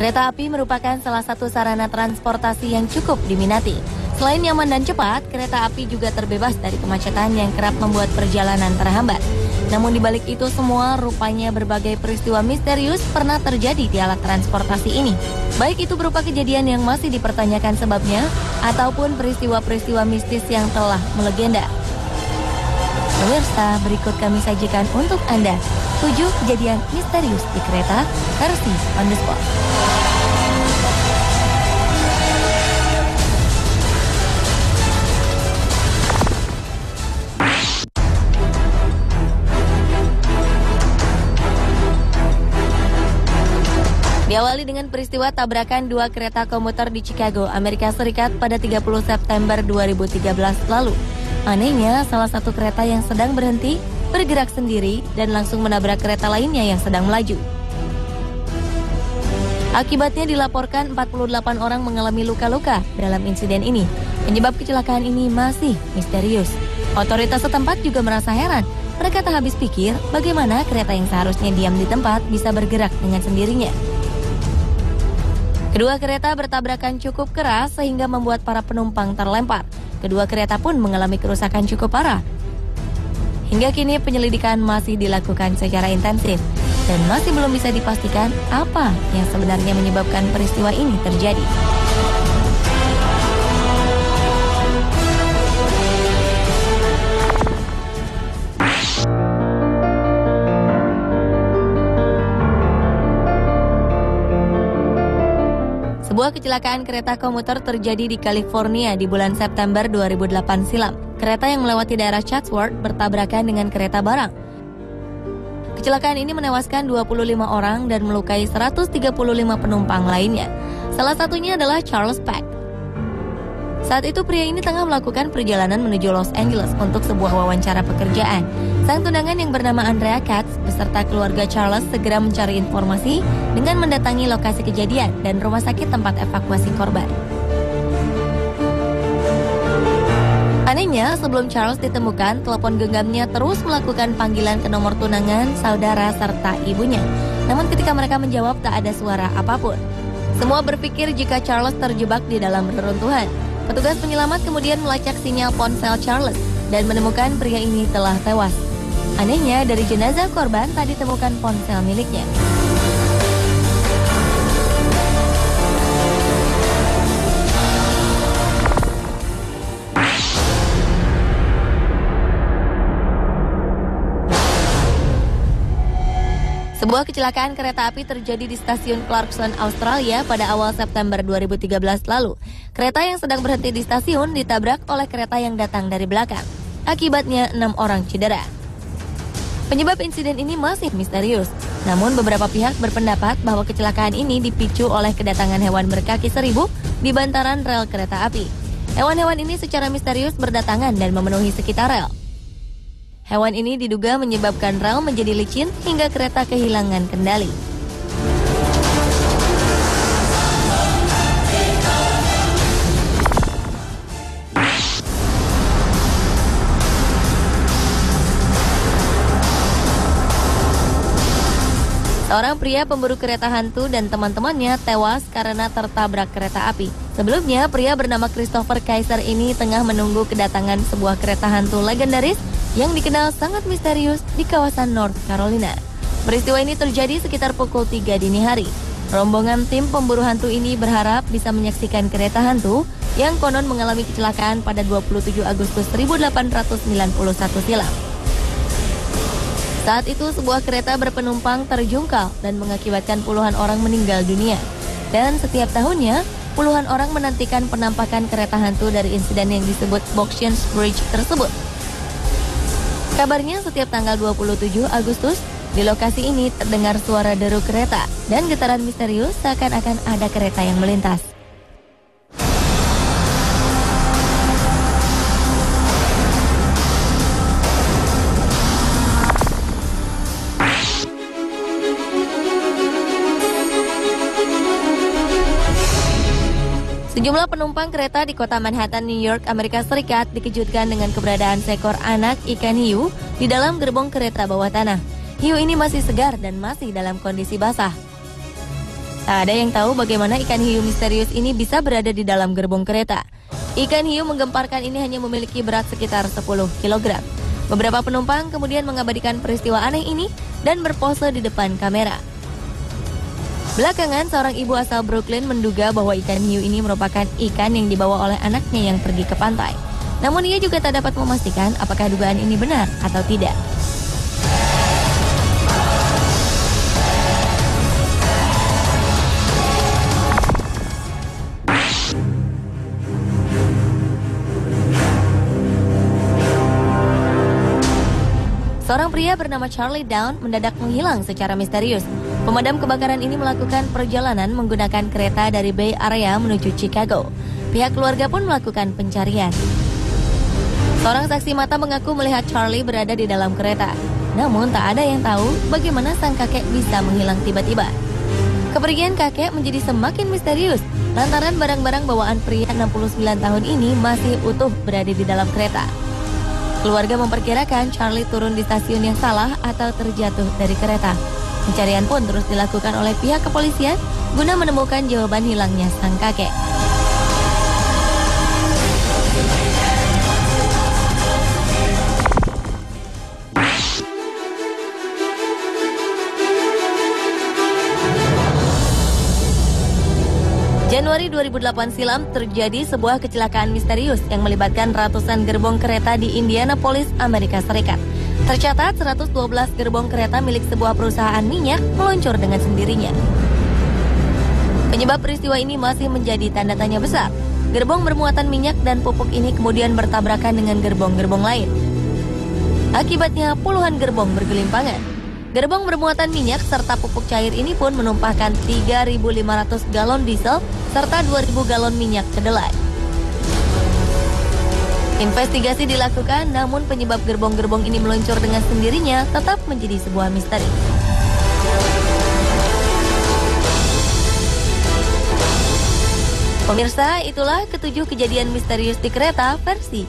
Kereta api merupakan salah satu sarana transportasi yang cukup diminati. Selain nyaman dan cepat, kereta api juga terbebas dari kemacetan yang kerap membuat perjalanan terhambat. Namun dibalik itu semua, rupanya berbagai peristiwa misterius pernah terjadi di alat transportasi ini. Baik itu berupa kejadian yang masih dipertanyakan sebabnya, ataupun peristiwa-peristiwa mistis yang telah melegenda. Pemirsa, berikut kami sajikan untuk Anda 7 kejadian misterius di kereta versi on the spot. Diawali dengan peristiwa tabrakan 2 kereta komuter di Chicago, Amerika Serikat pada 30 September 2013 lalu. Anehnya, salah satu kereta yang sedang berhenti bergerak sendiri dan langsung menabrak kereta lainnya yang sedang melaju. Akibatnya dilaporkan 48 orang mengalami luka-luka dalam insiden ini. Penyebab kecelakaan ini masih misterius. Otoritas setempat juga merasa heran. Mereka tak habis pikir bagaimana kereta yang seharusnya diam di tempat bisa bergerak dengan sendirinya. Kedua kereta bertabrakan cukup keras sehingga membuat para penumpang terlempar. Kedua kereta pun mengalami kerusakan cukup parah. Hingga kini penyelidikan masih dilakukan secara intensif dan masih belum bisa dipastikan apa yang sebenarnya menyebabkan peristiwa ini terjadi. Sebuah kecelakaan kereta komuter terjadi di California di bulan September 2008 silam. Kereta yang melewati daerah Chatsworth bertabrakan dengan kereta barang. Kecelakaan ini menewaskan 25 orang dan melukai 135 penumpang lainnya. Salah satunya adalah Charles Peck. Saat itu pria ini tengah melakukan perjalanan menuju Los Angeles untuk sebuah wawancara pekerjaan. Sang tunangan yang bernama Andrea Katz beserta keluarga Charles segera mencari informasi dengan mendatangi lokasi kejadian dan rumah sakit tempat evakuasi korban. Anehnya, sebelum Charles ditemukan, telepon genggamnya terus melakukan panggilan ke nomor tunangan, saudara, serta ibunya. Namun ketika mereka menjawab, tak ada suara apapun. Semua berpikir jika Charles terjebak di dalam reruntuhan. Petugas penyelamat kemudian melacak sinyal ponsel Charles dan menemukan pria ini telah tewas. Anehnya, dari jenazah korban tak ditemukan ponsel miliknya. Sebuah kecelakaan kereta api terjadi di stasiun Clarkson, Australia pada awal September 2013 lalu. Kereta yang sedang berhenti di stasiun ditabrak oleh kereta yang datang dari belakang. Akibatnya 6 orang cedera. Penyebab insiden ini masih misterius. Namun beberapa pihak berpendapat bahwa kecelakaan ini dipicu oleh kedatangan hewan berkaki 1000 di bantaran rel kereta api. Hewan-hewan ini secara misterius berdatangan dan memenuhi sekitar rel. Hewan ini diduga menyebabkan rel menjadi licin hingga kereta kehilangan kendali. Seorang pria pemburu kereta hantu dan teman-temannya tewas karena tertabrak kereta api. Sebelumnya, pria bernama Christopher Kaiser ini tengah menunggu kedatangan sebuah kereta hantu legendaris yang dikenal sangat misterius di kawasan North Carolina. Peristiwa ini terjadi sekitar pukul 3 dini hari. Rombongan tim pemburu hantu ini berharap bisa menyaksikan kereta hantu yang konon mengalami kecelakaan pada 27 Agustus 1891 silam. Saat itu sebuah kereta berpenumpang terjungkal dan mengakibatkan puluhan orang meninggal dunia. Dan setiap tahunnya, puluhan orang menantikan penampakan kereta hantu dari insiden yang disebut Boxians Bridge tersebut. Kabarnya setiap tanggal 27 Agustus, di lokasi ini terdengar suara deru kereta dan getaran misterius seakan-akan ada kereta yang melintas. Sejumlah penumpang kereta di kota Manhattan, New York, Amerika Serikat dikejutkan dengan keberadaan seekor anak ikan hiu di dalam gerbong kereta bawah tanah. Hiu ini masih segar dan masih dalam kondisi basah. Tak ada yang tahu bagaimana ikan hiu misterius ini bisa berada di dalam gerbong kereta. Ikan hiu menggemparkan ini hanya memiliki berat sekitar 10 kg. Beberapa penumpang kemudian mengabadikan peristiwa aneh ini dan berpose di depan kamera. Belakangan, seorang ibu asal Brooklyn menduga bahwa ikan hiu ini merupakan ikan yang dibawa oleh anaknya yang pergi ke pantai. Namun ia juga tak dapat memastikan apakah dugaan ini benar atau tidak. Seorang pria bernama Charlie Down mendadak menghilang secara misterius. Pemadam kebakaran ini melakukan perjalanan menggunakan kereta dari Bay Area menuju Chicago. Pihak keluarga pun melakukan pencarian. Seorang saksi mata mengaku melihat Charlie berada di dalam kereta. Namun tak ada yang tahu bagaimana sang kakek bisa menghilang tiba-tiba. Kepergian kakek menjadi semakin misterius lantaran barang-barang bawaan pria 69 tahun ini masih utuh berada di dalam kereta. Keluarga memperkirakan Charlie turun di stasiun yang salah atau terjatuh dari kereta. Pencarian pun terus dilakukan oleh pihak kepolisian guna menemukan jawaban hilangnya sang kakek. Januari 2008 silam terjadi sebuah kecelakaan misterius yang melibatkan ratusan gerbong kereta di Indianapolis, Amerika Serikat. Tercatat 112 gerbong kereta milik sebuah perusahaan minyak meluncur dengan sendirinya. Penyebab peristiwa ini masih menjadi tanda tanya besar. Gerbong bermuatan minyak dan pupuk ini kemudian bertabrakan dengan gerbong-gerbong lain. Akibatnya puluhan gerbong bergelimpangan. Gerbong bermuatan minyak serta pupuk cair ini pun menumpahkan 3.500 galon diesel serta 2.000 galon minyak kedelai. Investigasi dilakukan, namun penyebab gerbong-gerbong ini meluncur dengan sendirinya tetap menjadi sebuah misteri. Pemirsa, itulah ketujuh kejadian misterius di kereta versi